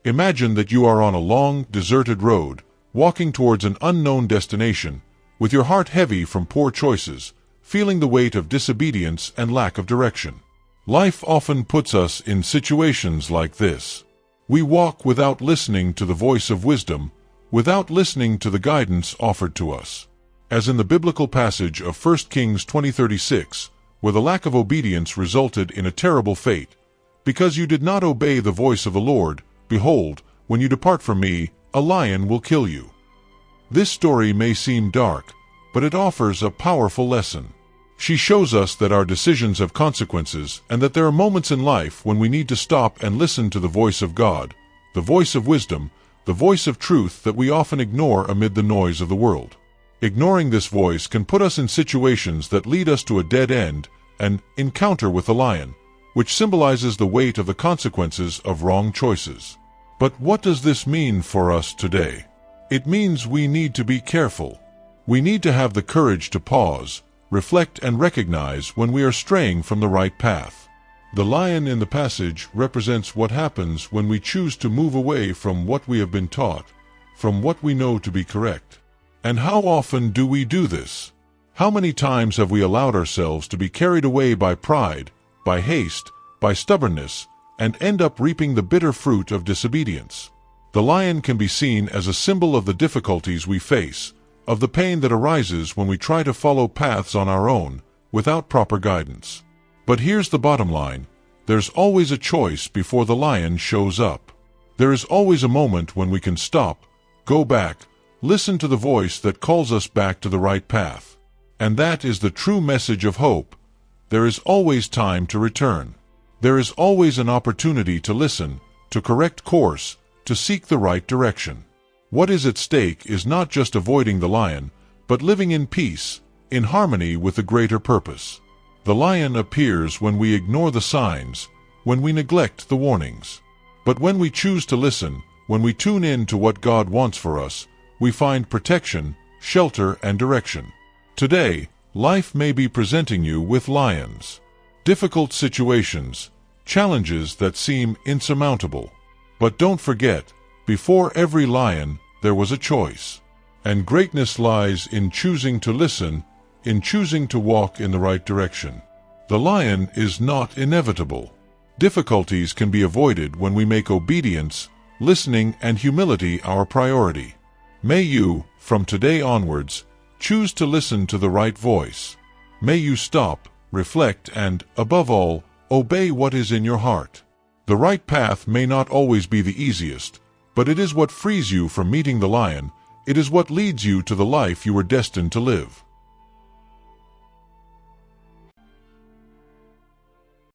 Imagine that you are on a long, deserted road, walking towards an unknown destination, with your heart heavy from poor choices, feeling the weight of disobedience and lack of direction. Life often puts us in situations like this. We walk without listening to the voice of wisdom, without listening to the guidance offered to us. As in the biblical passage of 1 Kings 20:36, where the lack of obedience resulted in a terrible fate. Because you did not obey the voice of the Lord, behold, when you depart from me, a lion will kill you. This story may seem dark, but it offers a powerful lesson. She shows us that our decisions have consequences and that there are moments in life when we need to stop and listen to the voice of God, the voice of wisdom, the voice of truth that we often ignore amid the noise of the world. Ignoring this voice can put us in situations that lead us to a dead end, an encounter with the lion, which symbolizes the weight of the consequences of wrong choices. But what does this mean for us today? It means we need to be careful. We need to have the courage to pause, reflect, and recognize when we are straying from the right path. The lion in the passage represents what happens when we choose to move away from what we have been taught, from what we know to be correct. And how often do we do this? How many times have we allowed ourselves to be carried away by pride, by haste, by stubbornness, and end up reaping the bitter fruit of disobedience? The lion can be seen as a symbol of the difficulties we face, of the pain that arises when we try to follow paths on our own, without proper guidance. But here's the bottom line: there's always a choice before the lion shows up. There is always a moment when we can stop, go back, listen to the voice that calls us back to the right path. And that is the true message of hope. There is always time to return. There is always an opportunity to listen, to correct course, to seek the right direction. What is at stake is not just avoiding the lion, but living in peace, in harmony with the greater purpose. The lion appears when we ignore the signs, when we neglect the warnings. But when we choose to listen, when we tune in to what God wants for us, we find protection, shelter, and direction. Today, life may be presenting you with lions. Difficult situations, challenges that seem insurmountable. But don't forget, before every lion, there was a choice. And greatness lies in choosing to listen, in choosing to walk in the right direction. The lion is not inevitable. Difficulties can be avoided when we make obedience, listening, and humility our priority. May you, from today onwards, choose to listen to the right voice. May you stop, reflect, and, above all, obey what is in your heart. The right path may not always be the easiest, but it is what frees you from meeting the lion. It is what leads you to the life you were destined to live.